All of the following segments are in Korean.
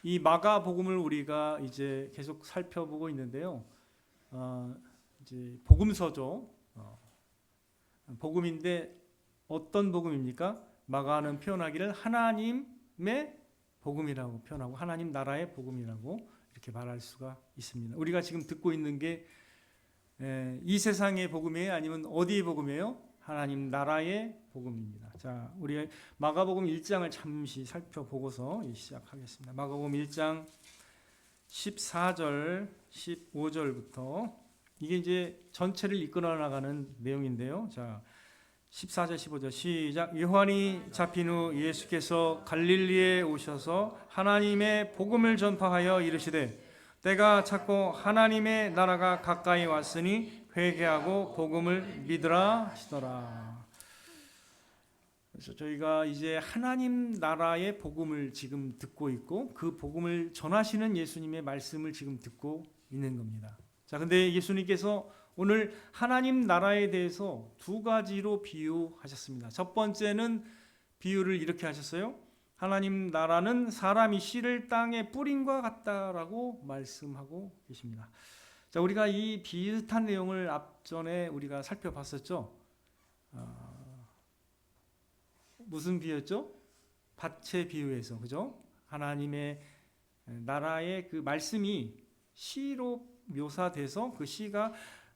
이 마가복음을 우리가 이제 계속 살펴보고 있는데요. 이제 복음서죠. 복음인데 어떤 복음입니까? 마가는 표현하기를 하나님의 복음이라고 표현하고 하나님 나라의 복음이라고 이렇게 말할 수가 있습니다. 우리가 지금 듣고 있는 게 이 세상의 복음이에요? 아니면 어디의 복음이에요? 하나님 나라의 복음입니다. 자, 우리 마가복음 1장을 잠시 살펴보고서 시작하겠습니다. 마가복음 1장 14절, 15절부터 이게 이제 전체를 이끌어 나가는 내용인데요. 자, 14절, 15절 시작. 요한이 잡힌 후 예수께서 갈릴리에 오셔서 하나님의 복음을 전파하여 이르시되 때가 찼고 하나님의 나라가 가까이 왔으니 회개하고 복음을 믿으라 하시더라. 그래서 저희가 이제 하나님 나라의 복음을 지금 듣고 있고 그 복음을 전하시는 예수님의 말씀을 지금 듣고 있는 겁니다. 자, 근데 예수님께서 오늘 하나님 나라에 대해서 두 가지로 비유하셨습니다. 첫 번째는 비유를 이렇게 하셨어요. 하나님 나라는 사람이 씨를 땅에 뿌린과 같다라고 말씀하고 계십니다. 자, 우리가 이 비슷한 내용을 앞전에 우리가 살펴봤었죠. 무슨 비유였죠? 밭의 비유에서, 그죠? 하나님의 나라의 그 말씀이 씨로 묘사돼서 그 씨가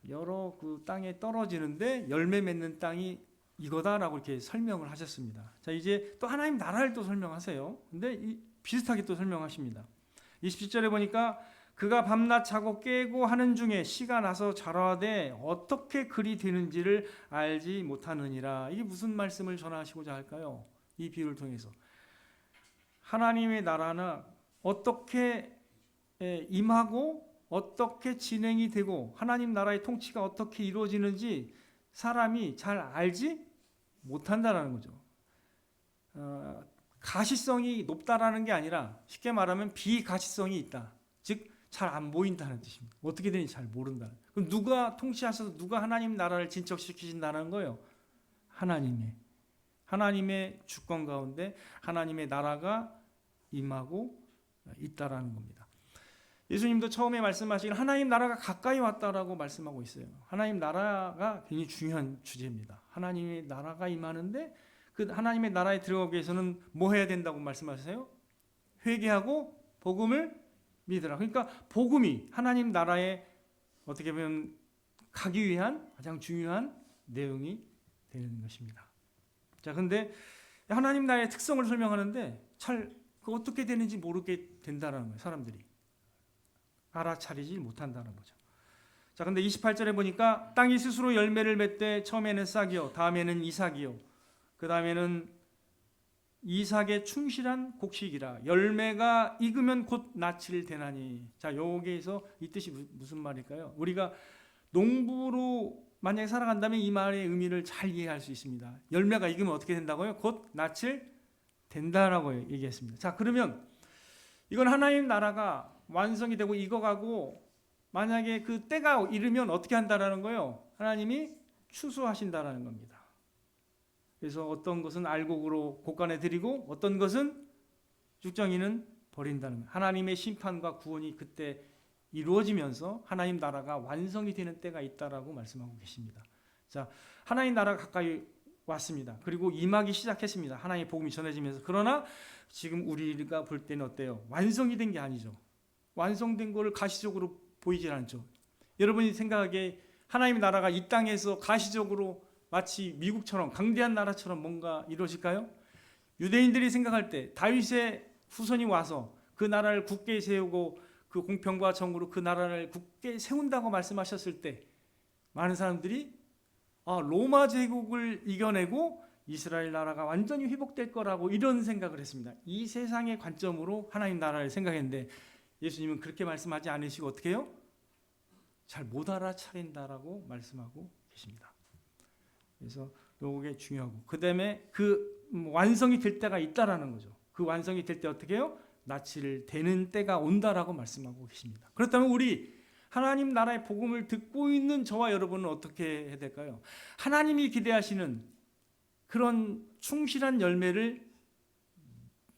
여러 그 땅에 떨어지는데 열매 맺는 땅이 이거다라고 이렇게 설명을 하셨습니다. 자, 이제 또 하나님 나라를 또 설명하세요. 근데 비슷하게 또 설명하십니다. 27절에 보니까 그가 밤낮 자고 깨고 하는 중에 씨가 나서 자라되 어떻게 그리 되는지를 알지 못하느니라. 이게 무슨 말씀을 전하시고자 할까요? 이 비유를 통해서 하나님의 나라는 어떻게 임하고 어떻게 진행이 되고 하나님 나라의 통치가 어떻게 이루어지는지 사람이 잘 알지 못한다라는 거죠. 가시성이 높다라는 게 아니라 쉽게 말하면 비가시성이 있다. 즉 잘 안 보인다는 뜻입니다. 어떻게 되는지 잘 모른다. 그럼 누가 통치하셔서 누가 하나님 나라를 진척시키신다는 거예요? 하나님의 주권 가운데 하나님의 나라가 임하고 있다라는 겁니다. 예수님도 처음에 말씀하시길 하나님 나라가 가까이 왔다라고 말씀하고 있어요. 하나님 나라가 굉장히 중요한 주제입니다. 하나님의 나라가 임하는데 그 하나님의 나라에 들어가기 위해서는 뭐 해야 된다고 말씀하세요? 회개하고 복음을 믿으라. 그러니까 복음이 하나님 나라에 어떻게 보면 가기 위한 가장 중요한 내용이 되는 것입니다. 자, 근데 하나님 나라의 특성을 설명하는데 잘 어떻게 되는지 모르게 된다는 거예요. 사람들이 알아차리지 못한다는 거죠. 자, 근데 28절에 보니까 땅이 스스로 열매를 맺되 처음에는 싹이요, 다음에는 이삭이요, 그 다음에는 이삭의 충실한 곡식이라 열매가 익으면 곧 낯을 대나니. 자, 여기에서 이 뜻이 무슨 말일까요? 우리가 농부로 만약에 살아간다면 이 말의 의미를 잘 이해할 수 있습니다. 열매가 익으면 어떻게 된다고요? 곧 낯을 된다라고 얘기했습니다. 자, 그러면 이건 하나님 나라가 완성이 되고 익어가고 만약에 그 때가 이르면 어떻게 한다라는 거예요? 하나님이 추수하신다라는 겁니다. 그래서 어떤 것은 알곡으로 곳간에 드리고 어떤 것은 죽정이는 버린다는 거예요. 하나님의 심판과 구원이 그때 이루어지면서 하나님 나라가 완성이 되는 때가 있다라고 말씀하고 계십니다. 자, 하나님 나라가 가까이 왔습니다. 그리고 임하기 시작했습니다. 하나님의 복음이 전해지면서. 그러나 지금 우리가 볼 때는 어때요? 완성이 된 게 아니죠. 완성된 거를 가시적으로 보이질 않죠. 여러분이 생각하기에 하나님의 나라가 이 땅에서 가시적으로 마치 미국처럼 강대한 나라처럼 뭔가 이루어질까요? 유대인들이 생각할 때 다윗의 후손이 와서 그 나라를 굳게 세우고 그 공평과 정의로 그 나라를 굳게 세운다고 말씀하셨을 때 많은 사람들이 로마 제국을 이겨내고 이스라엘 나라가 완전히 회복될 거라고 이런 생각을 했습니다. 이 세상의 관점으로 하나님 나라를 생각했는데 예수님은 그렇게 말씀하지 않으시고 어떻게 해요? 잘 못 알아차린다라고 말씀하고 계십니다. 그래서 이게 중요하고 그 다음에 그 완성이 될 때가 있다라는 거죠. 그 완성이 될 때 어떻게 해요? 낯을 대는 때가 온다라고 말씀하고 계십니다. 그렇다면 우리 하나님 나라의 복음을 듣고 있는 저와 여러분은 어떻게 해야 될까요? 하나님이 기대하시는 그런 충실한 열매를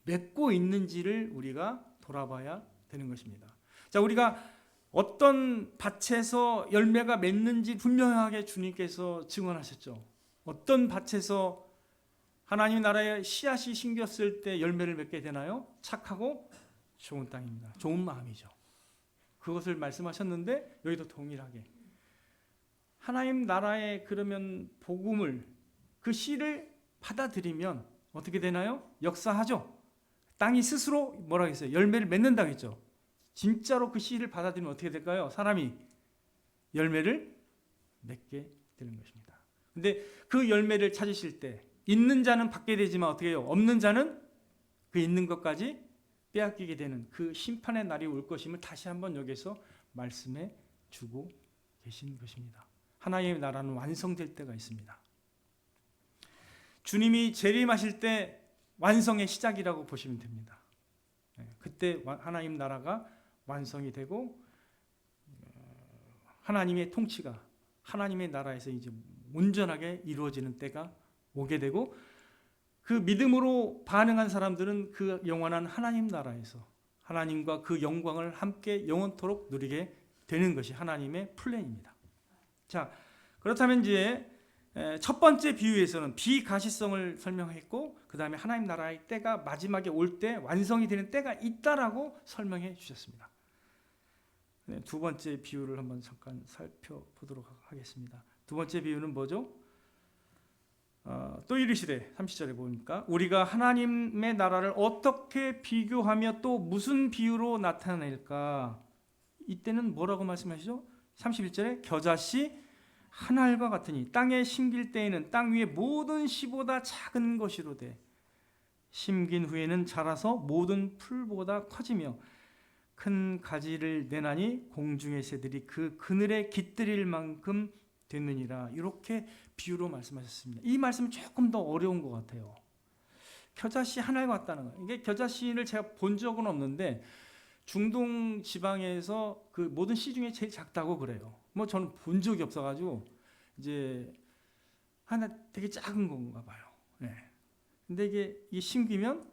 맺고 있는지를 우리가 돌아봐야 되는 것입니다. 자, 우리가 어떤 밭에서 열매가 맺는지 분명하게 주님께서 증언하셨죠. 어떤 밭에서 하나님 나라의 씨앗이 심겼을 때 열매를 맺게 되나요? 착하고 좋은 땅입니다. 좋은 마음이죠. 그것을 말씀하셨는데 여기도 동일하게 하나님 나라의 그러면 복음을 그 씨를 받아들이면 어떻게 되나요? 역사하죠. 땅이 스스로 뭐라고 했어요? 열매를 맺는다고 했죠. 진짜로 그 씨를 받아들이면 어떻게 될까요? 사람이 열매를 맺게 되는 것입니다. 근데 그 열매를 찾으실 때 있는 자는 받게 되지만 어떻게 해요? 없는 자는 그 있는 것까지 빼앗기게 되는 그 심판의 날이 올 것임을 다시 한번 여기서 말씀해 주고 계신 것입니다. 하나님의 나라는 완성될 때가 있습니다. 주님이 재림하실 때 완성의 시작이라고 보시면 됩니다. 그때 하나님 나라가 완성이 되고 하나님의 통치가 하나님의 나라에서 이제 온전하게 이루어지는 때가 오게 되고 그 믿음으로 반응한 사람들은 그 영원한 하나님 나라에서 하나님과 그 영광을 함께 영원토록 누리게 되는 것이 하나님의 플랜입니다. 자, 그렇다면 이제 첫 번째 비유에서는 비가시성을 설명했고 그 다음에 하나님 나라의 때가 마지막에 올 때 완성이 되는 때가 있다라고 설명해 주셨습니다. 두 번째 비유를 한번 잠깐 살펴보도록 하겠습니다. 두 번째 비유는 뭐죠? 또 이르시되 30절에 보니까 우리가 하나님의 나라를 어떻게 비교하며 또 무슨 비유로 나타낼까? 이때는 뭐라고 말씀하시죠? 31절에 겨자씨 한 알과 같으니 땅에 심길 때에는 땅 위의 모든 씨보다 작은 것이로되 심긴 후에는 자라서 모든 풀보다 커지며 큰 가지를 내나니 공중의 새들이 그 그늘에 깃들일 만큼 됐느니라. 이렇게 비유로 말씀하셨습니다. 이 말씀은 조금 더 어려운 것 같아요. 겨자씨 하나에 같다는 거예요. 이게 겨자씨를 제가 본 적은 없는데 중동 지방에서 그 모든 씨 중에 제일 작다고 그래요. 뭐 저는 본 적이 없어가지고 이제 하나 되게 작은 건가 봐요. 네. 근데 이게 심기면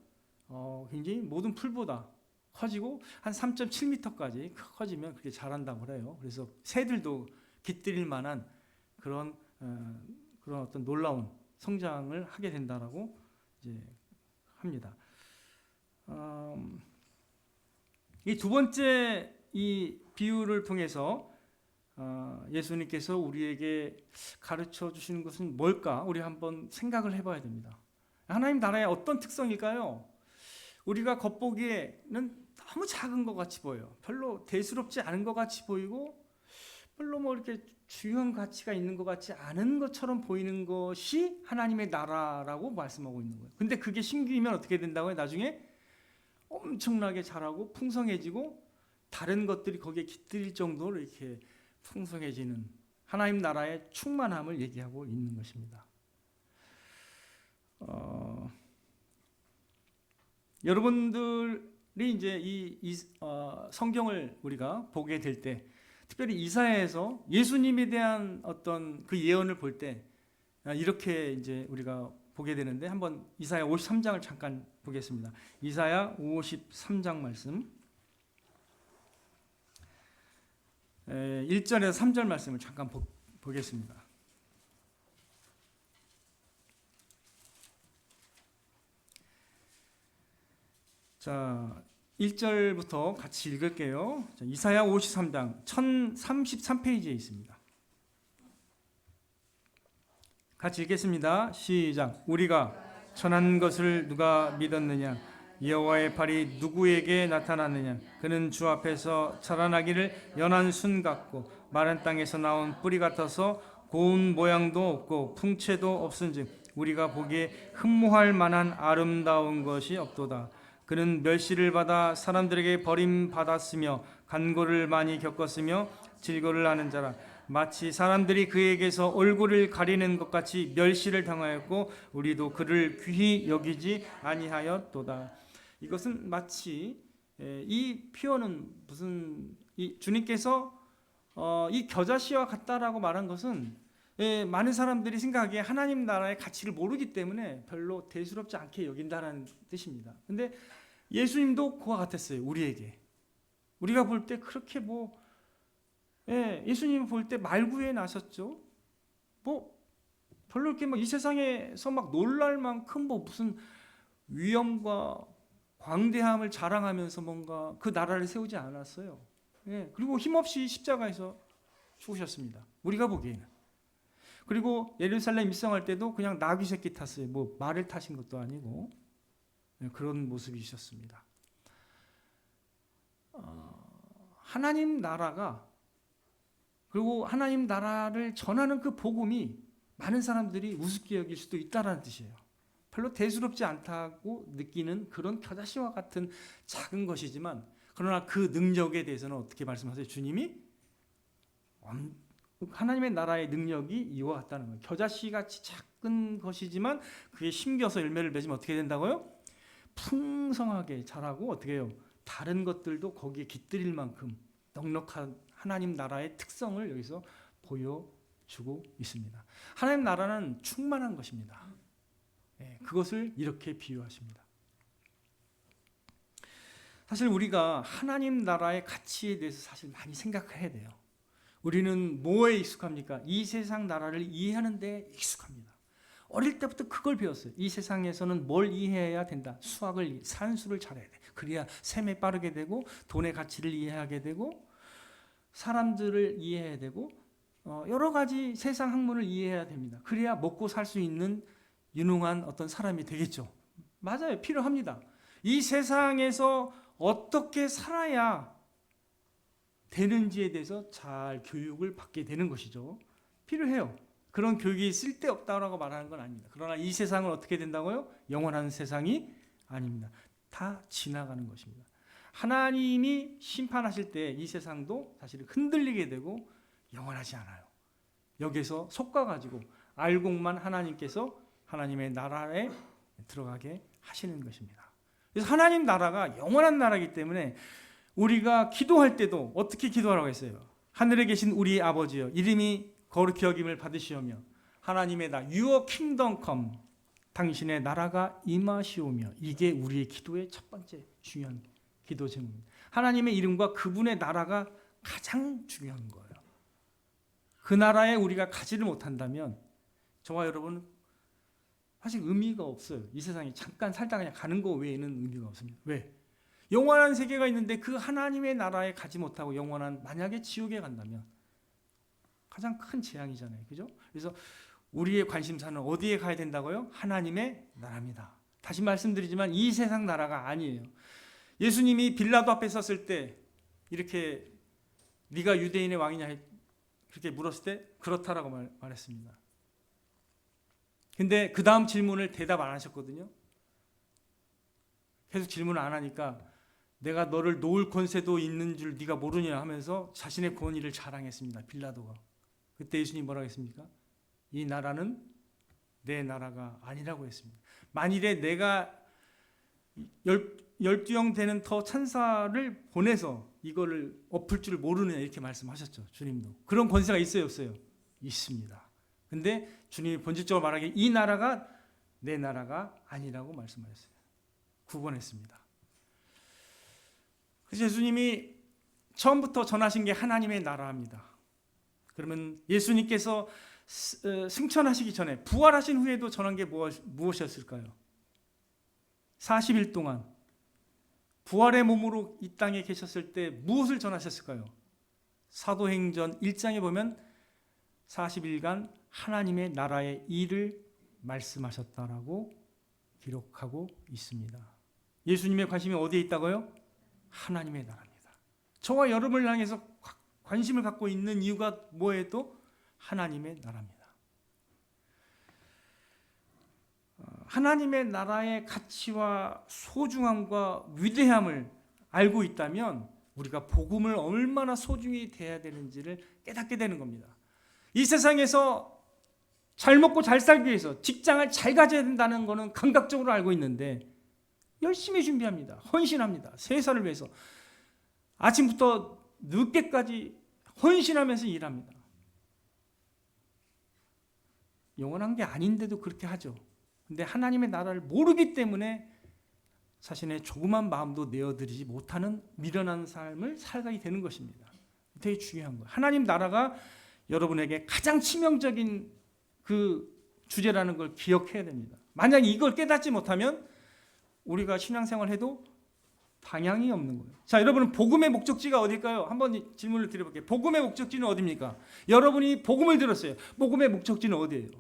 굉장히 모든 풀보다 커지고 한 3.7m까지 커지면 그렇게 자란다고 그래요. 그래서 새들도 깃들일 만한 그런 어떤 놀라운 성장을 하게 된다라고 이제 합니다. 이 두 번째 이 비유를 통해서 예수님께서 우리에게 가르쳐 주시는 것은 뭘까? 우리 한번 생각을 해봐야 됩니다. 하나님 나라의 어떤 특성일까요? 우리가 겉보기에는 너무 작은 것 같이 보여요. 별로 대수롭지 않은 것 같이 보이고 별로 뭐 이렇게 중요한 가치가 있는 것 같지 않은 것처럼 보이는 것이 하나님의 나라라고 말씀하고 있는 거예요. 근데 그게 심기면 어떻게 된다고요? 나중에 엄청나게 자라고 풍성해지고 다른 것들이 거기에 깃들일 정도로 이렇게 풍성해지는 하나님 나라의 충만함을 얘기하고 있는 것입니다. 여러분들이 이제 이 성경을 우리가 보게 될 때, 특별히 이사야에서 예수님에 대한 어떤 그 예언을 볼 때 이렇게 이제 우리가 보게 되는데 한번 이사야 53장을 잠깐 보겠습니다. 이사야 53장 말씀 1절에서 3절 말씀을 잠깐 보겠습니다. 자, 1절부터 같이 읽을게요. 자, 이사야 53장 1033페이지에 있습니다. 같이 읽겠습니다. 시작. 우리가 전한 것을 누가 믿었느냐? 여호와의 팔이 누구에게 나타났느냐? 그는 주 앞에서 자라나기를 연한 순 같고 마른 땅에서 나온 뿌리 같아서 고운 모양도 없고 풍채도 없은즉 우리가 보기에 흠모할 만한 아름다운 것이 없도다. 그는 멸시를 받아 사람들에게 버림받았으며 간고를 많이 겪었으며 질거를 하는 자라. 마치 사람들이 그에게서 얼굴을 가리는 것 같이 멸시를 당하였고 우리도 그를 귀히 여기지 아니하였도다. 이것은 마치 이 표현은 무슨 주님께서 이 겨자씨와 같다라고 말한 것은 많은 사람들이 생각하기에 하나님 나라의 가치를 모르기 때문에 별로 대수롭지 않게 여긴다는 뜻입니다. 근데 예수님도 그와 같았어요. 우리에게. 우리가 볼 때 그렇게 예수님 볼 때 말구에 나셨죠. 별로 이렇게 이 세상에서 놀랄 만큼 무슨 위엄과 광대함을 자랑하면서 뭔가 그 나라를 세우지 않았어요. 그리고 힘없이 십자가에서 죽으셨습니다. 우리가 보기에는. 그리고 예루살렘 입성할 때도 그냥 나귀 새끼 탔어요. 말을 타신 것도 아니고 그런 모습이셨습니다. 하나님 나라가, 그리고 하나님 나라를 전하는 그 복음이 많은 사람들이 우습게 여길 수도 있다는 뜻이에요. 별로 대수롭지 않다고 느끼는 그런 겨자씨와 같은 작은 것이지만, 그러나 그 능력에 대해서는 어떻게 말씀하세요? 주님이 하나님의 나라의 능력이 이와 같다는 거예요. 겨자씨같이 작은 것이지만 그게 심겨서 열매를 맺으면 어떻게 된다고요? 풍성하게 자라고, 어떻게 해요? 다른 것들도 거기에 깃들일 만큼 넉넉한 하나님 나라의 특성을 여기서 보여주고 있습니다. 하나님 나라는 충만한 것입니다. 그것을 이렇게 비유하십니다. 사실 우리가 하나님 나라의 가치에 대해서 사실 많이 생각해야 돼요. 우리는 뭐에 익숙합니까? 이 세상 나라를 이해하는 데 익숙합니다. 어릴 때부터 그걸 배웠어요. 이 세상에서는 뭘 이해해야 된다. 산수를 잘해야 돼. 그래야 셈에 빠르게 되고, 돈의 가치를 이해하게 되고, 사람들을 이해해야 되고, 여러 가지 세상 학문을 이해해야 됩니다. 그래야 먹고 살 수 있는 유능한 어떤 사람이 되겠죠. 맞아요. 필요합니다. 이 세상에서 어떻게 살아야 되는지에 대해서 잘 교육을 받게 되는 것이죠. 필요해요. 그런 교육이 쓸데없다고 말하는 건 아닙니다. 그러나 이 세상은 어떻게 된다고요? 영원한 세상이 아닙니다. 다 지나가는 것입니다. 하나님이 심판하실 때 이 세상도 사실 흔들리게 되고 영원하지 않아요. 여기서 속가가지고 알곡만 하나님께서 하나님의 나라에 들어가게 하시는 것입니다. 그래서 하나님 나라가 영원한 나라이기 때문에 우리가 기도할 때도 어떻게 기도하라고 했어요? 하늘에 계신 우리 아버지여, 이름이 거룩히 여김을 받으시오며 하나님의 나라, Your kingdom come, 당신의 나라가 임하시오며. 이게 우리의 기도의 첫 번째 중요한 기도 제목입니다. 하나님의 이름과 그분의 나라가 가장 중요한 거예요. 그 나라에 우리가 가지를 못한다면 저와 여러분 사실 의미가 없어요. 이 세상에 잠깐 살다 그냥 가는 거 외에는 의미가 없습니다. 왜? 영원한 세계가 있는데 그 하나님의 나라에 가지 못하고 만약에 지옥에 간다면 가장 큰 재앙이잖아요. 그죠? 그래서 우리의 관심사는 어디에 가야 된다고요? 하나님의 나라입니다. 다시 말씀드리지만 이 세상 나라가 아니에요. 예수님이 빌라도 앞에 섰을 때 이렇게 네가 유대인의 왕이냐 그렇게 물었을 때 그렇다라고 말했습니다. 근데 그 다음 질문을 대답 안 하셨거든요. 계속 질문을 안 하니까 내가 너를 놓을 권세도 있는 줄 네가 모르냐 하면서 자신의 권위를 자랑했습니다. 빌라도가. 그때 예수님이 뭐라고 했습니까? 이 나라는 내 나라가 아니라고 했습니다. 만일에 내가 12형 되는 더 천사를 보내서 이거를 엎을 줄 모르느냐 이렇게 말씀하셨죠. 주님도. 그런 권세가 있어요, 없어요? 있습니다. 근데 주님이 본질적으로 말하기에 이 나라가 내 나라가 아니라고 말씀하셨어요. 구분했습니다. 그래서 예수님이 처음부터 전하신 게 하나님의 나라입니다. 그러면 예수님께서 승천하시기 전에 부활하신 후에도 전한 게 무엇이었을까요? 40일 동안 부활의 몸으로 이 땅에 계셨을 때 무엇을 전하셨을까요? 사도행전 1장에 보면 40일간 하나님의 나라의 일을 말씀하셨다라고 기록하고 있습니다. 예수님의 관심이 어디에 있다고요? 하나님의 나라입니다. 저와 여러분을 향해서 관심을 갖고 있는 이유가 뭐예요? 하나님의 나라입니다. 하나님의 나라의 가치와 소중함과 위대함을 알고 있다면 우리가 복음을 얼마나 소중히 대해야 되는지를 깨닫게 되는 겁니다. 이 세상에서 잘 먹고 잘 살기 위해서 직장을 잘 가져야 된다는 것은 감각적으로 알고 있는데 열심히 준비합니다. 헌신합니다. 세상을 위해서 아침부터 늦게까지 헌신하면서 일합니다. 영원한 게 아닌데도 그렇게 하죠. 근데 하나님의 나라를 모르기 때문에 자신의 조그만 마음도 내어드리지 못하는 미련한 삶을 살게 되는 것입니다. 되게 중요한 거예요. 하나님 나라가 여러분에게 가장 치명적인 그 주제라는 걸 기억해야 됩니다. 만약 이걸 깨닫지 못하면 우리가 신앙생활해도 방향이 없는 거예요. 자, 여러분은 복음의 목적지가 어딜까요? 한번 질문을 드려볼게요. 복음의 목적지는 어디입니까? 여러분이 복음을 들었어요. 복음의 목적지는 어디예요?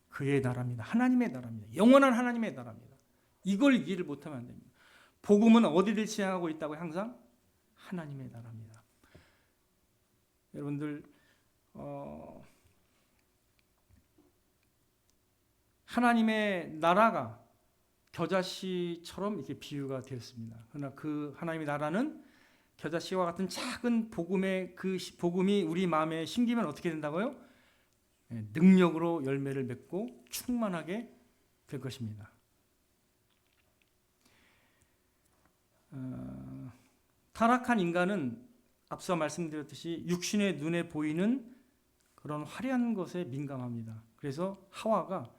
그의 나라입니다. 하나님의 나라입니다. 영원한 하나님의 나라입니다. 이걸 이해를 못하면 안 됩니다. 복음은 어디를 지향하고 있다고? 항상 하나님의 나라입니다. 여러분들 하나님의 나라가 겨자씨처럼 이렇게 비유가 되었습니다. 그러나 그 하나님의 나라는 겨자씨와 같은 작은 복음의 그 복음이 우리 마음에 심기면 어떻게 된다고요? 능력으로 열매를 맺고 충만하게 될 것입니다. 타락한 인간은 앞서 말씀드렸듯이 육신의 눈에 보이는 그런 화려한 것에 민감합니다. 그래서 하와가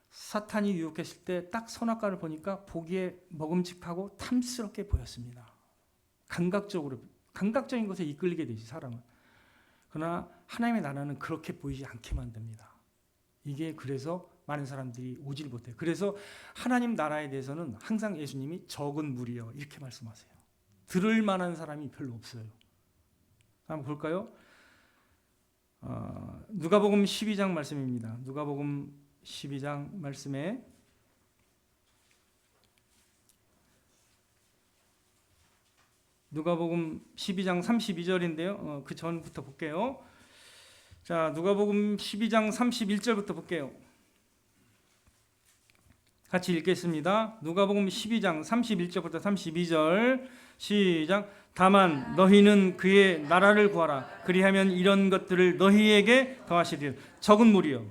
사탄이 유혹했을 때 딱 선악과를 보니까 보기에 먹음직하고 탐스럽게 보였습니다. 감각적인 것에 이끌리게 되지, 사람은. 그러나 하나님의 나라는 그렇게 보이지 않게 만듭니다. 이게 그래서 많은 사람들이 오질 못해요. 그래서 하나님 나라에 대해서는 항상 예수님이 적은 무리여 이렇게 말씀하세요. 들을 만한 사람이 별로 없어요. 한번 볼까요? 누가복음 12장 말씀입니다. 누가복음 12장 말씀에 누가복음 12장 32절인데요. 그 전부터 볼게요. 자, 누가복음 12장 31절부터 볼게요. 같이 읽겠습니다. 누가복음 12장 31절부터 32절 시작. 다만 너희는 그의 나라를 구하라. 그리하면 이런 것들을 너희에게 더하시리라. 적은 무리여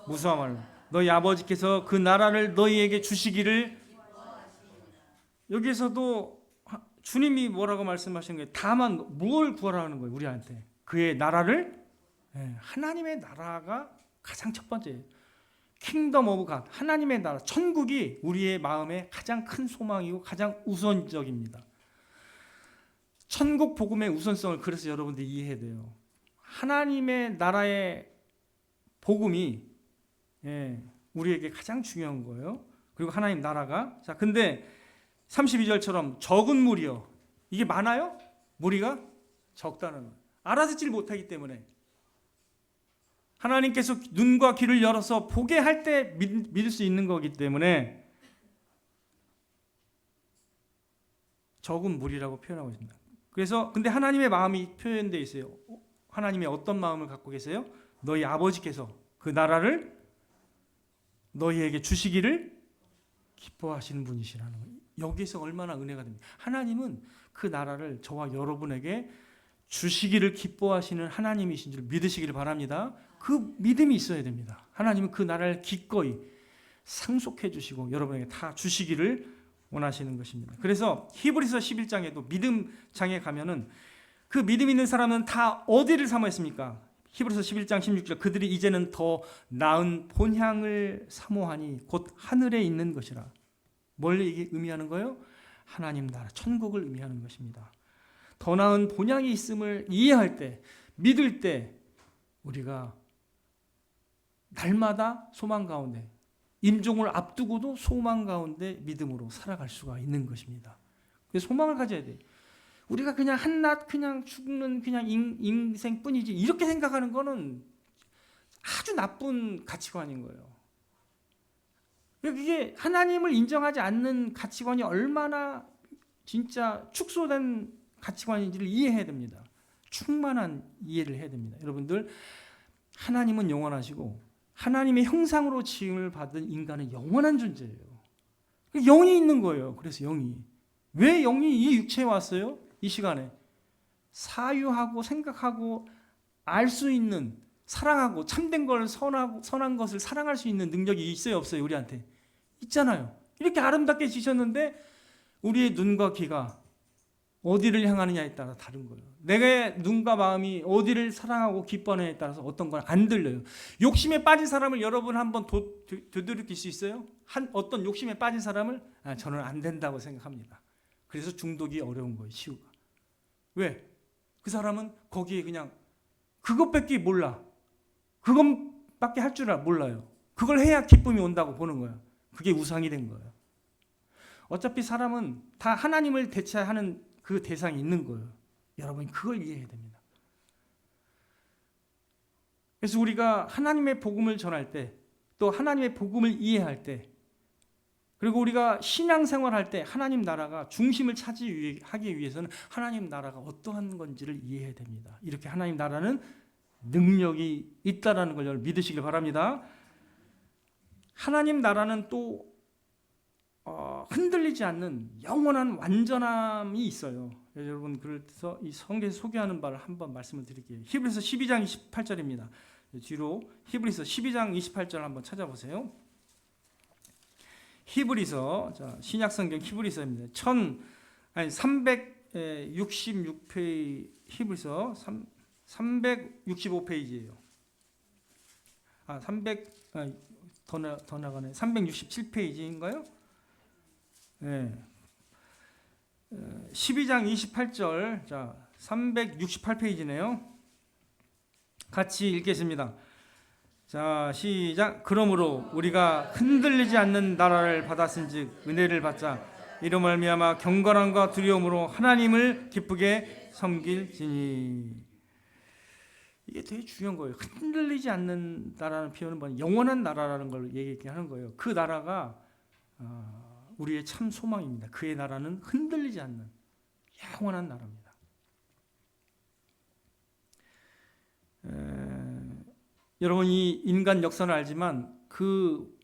무수하말로 너희 아버지께서 그 나라를 너희에게 주시기를. 여기에서도 주님이 뭐라고 말씀하신 거예요? 다만 뭘 구하라는 거예요? 우리한테 그의 나라를. 하나님의 나라가 가장 첫 번째예요. 킹덤 오브 갓, 하나님의 나라, 천국이 우리의 마음의 가장 큰 소망이고 가장 우선적입니다. 천국 복음의 우선성을 그래서 여러분들이 이해해야 돼요. 하나님의 나라의 복음이 우리에게 가장 중요한 거예요. 그리고 하나님 나라가. 자, 근데 32절처럼 적은 무리요. 이게 많아요? 무리가 적다는 거예요. 알아듣질 못하기 때문에. 하나님께서 눈과 귀를 열어서 보게 할 때 믿을 수 있는 거기 때문에 적은 무리라고 표현하고 있습니다. 그래서 근데 하나님의 마음이 표현되어 있어요. 하나님의 어떤 마음을 갖고 계세요? 너희 아버지께서 그 나라를 너희에게 주시기를 기뻐하시는 분이시라는 거예요. 여기에서 얼마나 은혜가 됩니다. 하나님은 그 나라를 저와 여러분에게 주시기를 기뻐하시는 하나님이신 줄 믿으시기를 바랍니다. 그 믿음이 있어야 됩니다. 하나님은 그 나라를 기꺼이 상속해 주시고 여러분에게 다 주시기를 원하시는 것입니다. 그래서 히브리서 11장에도 믿음 장에 가면은 그 믿음 있는 사람은 다 어디를 사모했습니까? 히브리서 11장 16절 그들이 이제는 더 나은 본향을 사모하니 곧 하늘에 있는 것이라. 뭘 이게 의미하는 거예요? 하나님 나라, 천국을 의미하는 것입니다. 더 나은 본향이 있음을 이해할 때, 믿을 때 우리가 날마다 소망 가운데, 임종을 앞두고도 소망 가운데 믿음으로 살아갈 수가 있는 것입니다. 그래서 소망을 가져야 돼. 우리가 그냥 한낱 그냥 죽는 그냥 인생뿐이지 이렇게 생각하는 거는 아주 나쁜 가치관인 거예요. 이게 하나님을 인정하지 않는 가치관이 얼마나 진짜 축소된 가치관인지를 이해해야 됩니다. 충만한 이해를 해야 됩니다. 여러분들, 하나님은 영원하시고 하나님의 형상으로 지음을 받은 인간은 영원한 존재예요. 영이 있는 거예요. 그래서 영이. 왜 영이 이 육체에 왔어요? 이 시간에. 사유하고 생각하고 알 수 있는, 사랑하고 참된 걸 선한 것을 사랑할 수 있는 능력이 있어요, 없어요? 우리한테. 있잖아요. 이렇게 아름답게 지셨는데 우리의 눈과 귀가 어디를 향하느냐에 따라 다른 거예요. 내가 눈과 마음이 어디를 사랑하고 기뻐하느냐에 따라서 어떤 건 안 들려요. 욕심에 빠진 사람을 여러분 한번 되돌이킬 수 있어요? 어떤 욕심에 빠진 사람을 저는 안 된다고 생각합니다. 그래서 중독이 어려운 거예요. 치유가. 왜? 그 사람은 거기에 그냥 그것밖에 몰라. 그것밖에 할 줄 몰라요. 그걸 해야 기쁨이 온다고 보는 거야. 그게 우상이 된 거예요. 어차피 사람은 다 하나님을 대체하는 그 대상이 있는 거예요. 여러분이 그걸 이해해야 됩니다. 그래서 우리가 하나님의 복음을 전할 때, 또 하나님의 복음을 이해할 때, 그리고 우리가 신앙생활할 때 하나님 나라가 중심을 차지하기 위해서는 하나님 나라가 어떠한 건지를 이해해야 됩니다. 이렇게 하나님 나라는 능력이 있다라는 걸 믿으시길 바랍니다. 하나님 나라는 또 흔들리지 않는 영원한 완전함이 있어요. 여러분, 그래서 이 성경에서 소개하는 바를 한번 말씀을 드릴게요. 히브리서 12장 28절입니다. 뒤로 히브리서 12장 28절 한번 찾아보세요. 히브리서, 신약 성경 히브리서입니다. 366페이지, 히브리서 365페이지예요. 더 나가네. 367페이지인가요? 네. 12장 28절, 368페이지네요. 같이 읽겠습니다. 자, 시작. 그러므로 우리가 흔들리지 않는 나라를 받았은즉 은혜를 받자. 이로 말미암아 경건함과 두려움으로 하나님을 기쁘게 섬길지니. 이게 되게 중요한 거예요. 흔들리지 않는 나라는 표현은 뭐냐? 영원한 나라라는 걸 얘기하는 거예요. 그 나라가 우리의 참 소망입니다. 그의 나라는 흔들리지 않는 영원한 나라입니다. 여러분, 이 인간 역사를 알지만 그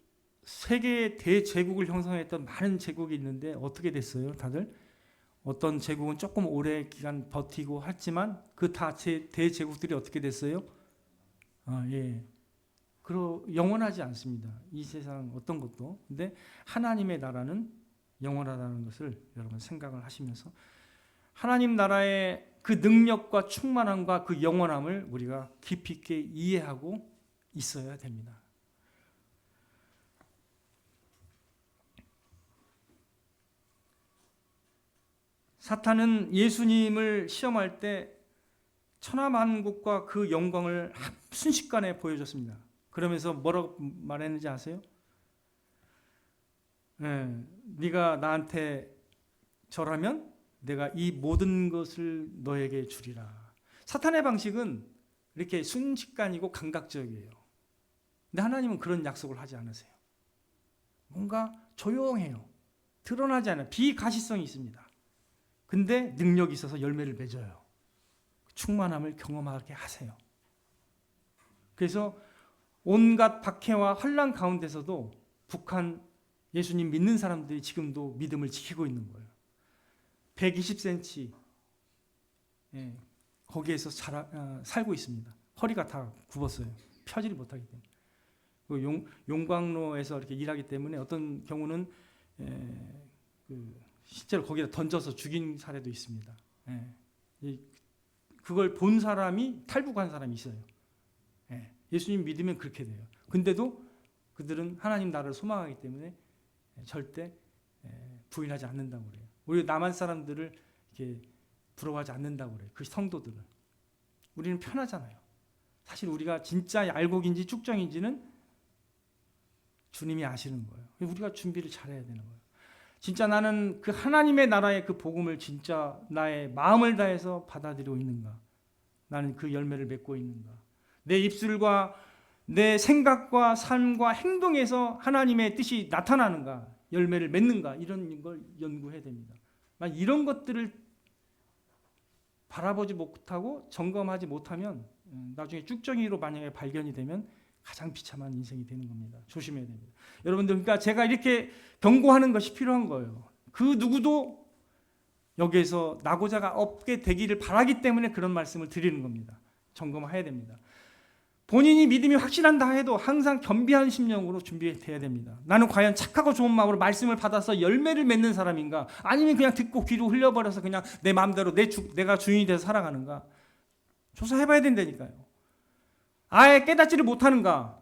세계의 대제국을 형성했던 많은 제국이 있는데 어떻게 됐어요? 다들? 어떤 제국은 조금 오래 기간 버티고 했지만 그 다 대제국들이 어떻게 됐어요? 영원하지 않습니다. 이 세상 어떤 것도. 근데 하나님의 나라는 영원하다는 것을 여러분 생각을 하시면서 하나님 나라의 그 능력과 충만함과 그 영원함을 우리가 깊이 있게 이해하고 있어야 됩니다. 사탄은 예수님을 시험할 때 천하만국과 그 영광을 순식간에 보여줬습니다. 그러면서 뭐라고 말했는지 아세요? 네가 나한테 절하면 내가 이 모든 것을 너에게 주리라. 사탄의 방식은 이렇게 순식간이고 감각적이에요. 근데 하나님은 그런 약속을 하지 않으세요. 뭔가 조용해요. 드러나지 않아요. 비가시성이 있습니다. 근데 능력이 있어서 열매를 맺어요. 충만함을 경험하게 하세요. 그래서 온갖 박해와 환난 가운데서도 북한 예수님 믿는 사람들이 지금도 믿음을 지키고 있는 거예요. 120cm 거기에서 살고 있습니다. 허리가 다 굽었어요. 펴지를 못하기 때문에. 용광로에서 이렇게 일하기 때문에 어떤 경우는 실제로 거기다 던져서 죽인 사례도 있습니다. 그걸 본 사람이 탈북한 사람이 있어요. 예수님 믿으면 그렇게 돼요. 근데도 그들은 하나님 나라를 소망하기 때문에 절대 부인하지 않는다고 그래요. 우리 남한 사람들을 이렇게 부러워하지 않는다고 그래요. 그 성도들은. 우리는 편하잖아요. 사실 우리가 진짜 알곡인지 쭉정인지는 주님이 아시는 거예요. 우리가 준비를 잘해야 되는 거예요. 진짜 나는 그 하나님의 나라의 그 복음을 진짜 나의 마음을 다해서 받아들이고 있는가? 나는 그 열매를 맺고 있는가? 내 입술과 내 생각과 삶과 행동에서 하나님의 뜻이 나타나는가? 열매를 맺는가? 이런 걸 연구해야 됩니다. 이런 것들을 바라보지 못하고 점검하지 못하면 나중에 쭉정이로 만약에 발견이 되면 가장 비참한 인생이 되는 겁니다. 조심해야 됩니다. 여러분들, 그러니까 제가 이렇게 경고하는 것이 필요한 거예요. 그 누구도 여기에서 낙오자가 없게 되기를 바라기 때문에 그런 말씀을 드리는 겁니다. 점검해야 됩니다. 본인이 믿음이 확실한다 해도 항상 겸비한 심령으로 준비돼야 됩니다. 나는 과연 착하고 좋은 마음으로 말씀을 받아서 열매를 맺는 사람인가? 아니면 그냥 듣고 귀로 흘려버려서 그냥 내 마음대로 내가 주인이 돼서 살아가는가? 조사해봐야 된다니까요. 아예 깨닫지를 못하는가?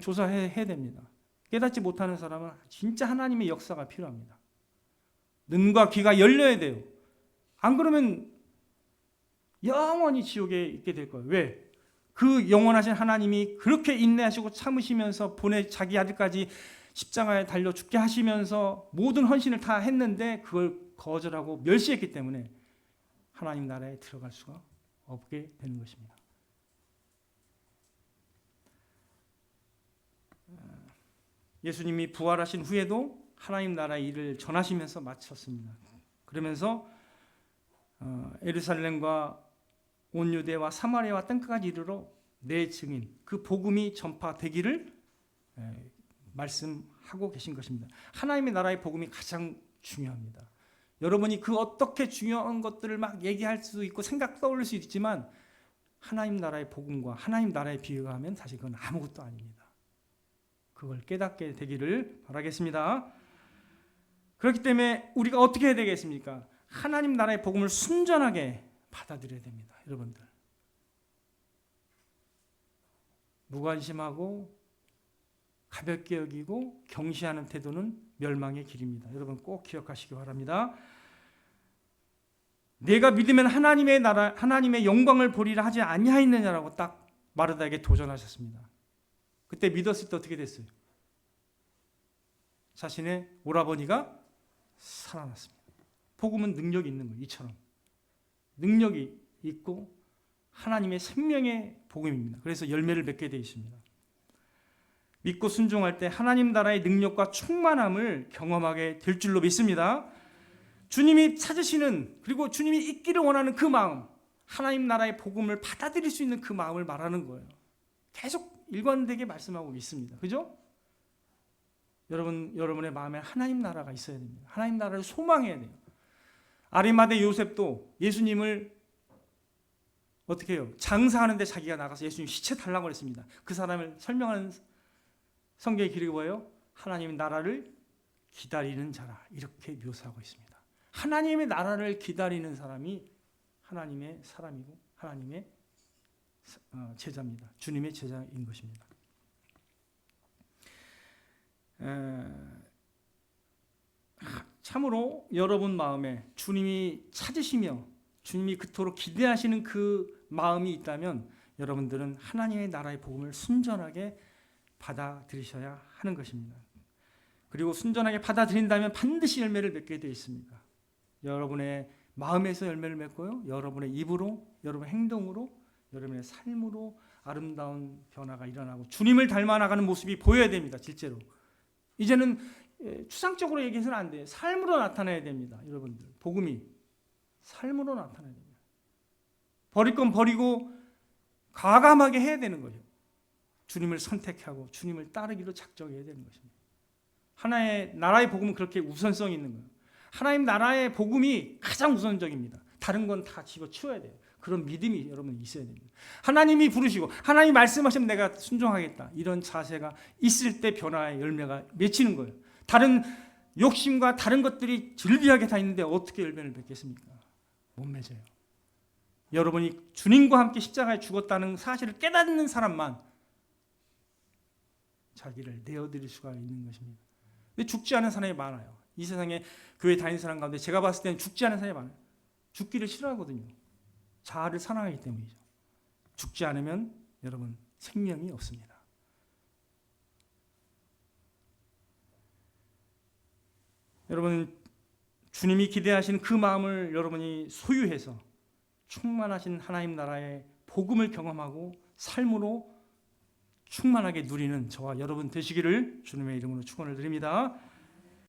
조사해야 됩니다. 깨닫지 못하는 사람은 진짜 하나님의 역사가 필요합니다. 눈과 귀가 열려야 돼요. 안 그러면 영원히 지옥에 있게 될 거예요. 왜? 그 영원하신 하나님이 그렇게 인내하시고 참으시면서 자기 아들까지 십자가에 달려 죽게 하시면서 모든 헌신을 다 했는데 그걸 거절하고 멸시했기 때문에 하나님 나라에 들어갈 수가 없게 되는 것입니다. 예수님이 부활하신 후에도 하나님 나라의 일을 전하시면서 마쳤습니다. 그러면서 예루살렘과 온 유대와 사마리아와 땅끝까지 이르러 내 증인, 그 복음이 전파되기를 말씀하고 계신 것입니다. 하나님의 나라의 복음이 가장 중요합니다. 여러분이 그 어떻게 중요한 것들을 막 얘기할 수도 있고 생각 떠올릴 수 있지만 하나님 나라의 복음과 하나님 나라의 비교하면 사실 그건 아무것도 아닙니다. 그걸 깨닫게 되기를 바라겠습니다. 그렇기 때문에 우리가 어떻게 해야 되겠습니까? 하나님 나라의 복음을 순전하게 받아들여야 됩니다. 여러분들, 무관심하고 가볍게 여기고 경시하는 태도는 멸망의 길입니다. 여러분 꼭 기억하시기 바랍니다. 내가 믿으면 하나님의 나라, 하나님의 영광을 보리라 하지 아니하였느냐라고 딱 마르다에게 도전하셨습니다. 그때 믿었을 때 어떻게 됐어요? 자신의 오라버니가 살아났습니다. 복음은 능력이 있는 거예요. 이처럼 능력이 있고 하나님의 생명의 복음입니다. 그래서 열매를 맺게 되어 있습니다. 믿고 순종할 때 하나님 나라의 능력과 충만함을 경험하게 될 줄로 믿습니다. 주님이 찾으시는, 그리고 주님이 있기를 원하는 그 마음, 하나님 나라의 복음을 받아들일 수 있는 그 마음을 말하는 거예요. 계속 일관되게 말씀하고 있습니다. 그죠? 여러분의 마음에 하나님 나라가 있어야 됩니다. 하나님 나라를 소망해야 돼요. 아리마대 요셉도 예수님을 어떻게 해요? 장사하는데 자기가 나가서 예수님 시체 달라고 그랬습니다. 그 사람을 설명하는 성경의 기록이 뭐예요? 하나님의 나라를 기다리는 자라, 이렇게 묘사하고 있습니다. 하나님의 나라를 기다리는 사람이 하나님의 사람이고 하나님의 제자입니다. 주님의 제자인 것입니다. 참으로 여러분 마음에 주님이 찾으시며 주님이 그토록 기대하시는 그 마음이 있다면 여러분들은 하나님의 나라의 복음을 순전하게 받아들이셔야 하는 것입니다. 그리고 순전하게 받아들인다면 반드시 열매를 맺게 되어 있습니다. 여러분의 마음에서 열매를 맺고요, 여러분의 입으로, 여러분의 행동으로, 여러분의 삶으로 아름다운 변화가 일어나고 주님을 닮아 나가는 모습이 보여야 됩니다. 실제로 이제는 추상적으로 얘기해서는 안 돼요. 삶으로 나타나야 됩니다. 여러분들, 복음이 삶으로 나타나야 됩니다. 버릴 건 버리고 과감하게 해야 되는 거예요. 주님을 선택하고 주님을 따르기로 작정해야 되는 것입니다. 하나의 나라의 복음은 그렇게 우선성이 있는 거예요. 하나님 나라의 복음이 가장 우선적입니다. 다른 건 다 집어치워야 돼요. 그런 믿음이 여러분 있어야 됩니다. 하나님이 부르시고 하나님이 말씀하시면 내가 순종하겠다, 이런 자세가 있을 때 변화의 열매가 맺히는 거예요. 다른 욕심과 다른 것들이 즐비하게 다 있는데 어떻게 열매를 맺겠습니까? 못 맺어요. 여러분이 주님과 함께 십자가에 죽었다는 사실을 깨닫는 사람만 자기를 내어드릴 수가 있는 것입니다. 근데 죽지 않은 사람이 많아요. 이 세상에 교회 다니는 사람 가운데 제가 봤을 때는 죽지 않은 사람이 많아요. 죽기를 싫어하거든요. 자아를 사랑하기 때문이죠. 죽지 않으면 여러분 생명이 없습니다. 여러분, 주님이 기대하시는 그 마음을 여러분이 소유해서 충만하신 하나님 나라의 복음을 경험하고 삶으로 충만하게 누리는 저와 여러분 되시기를 주님의 이름으로 축원을 드립니다.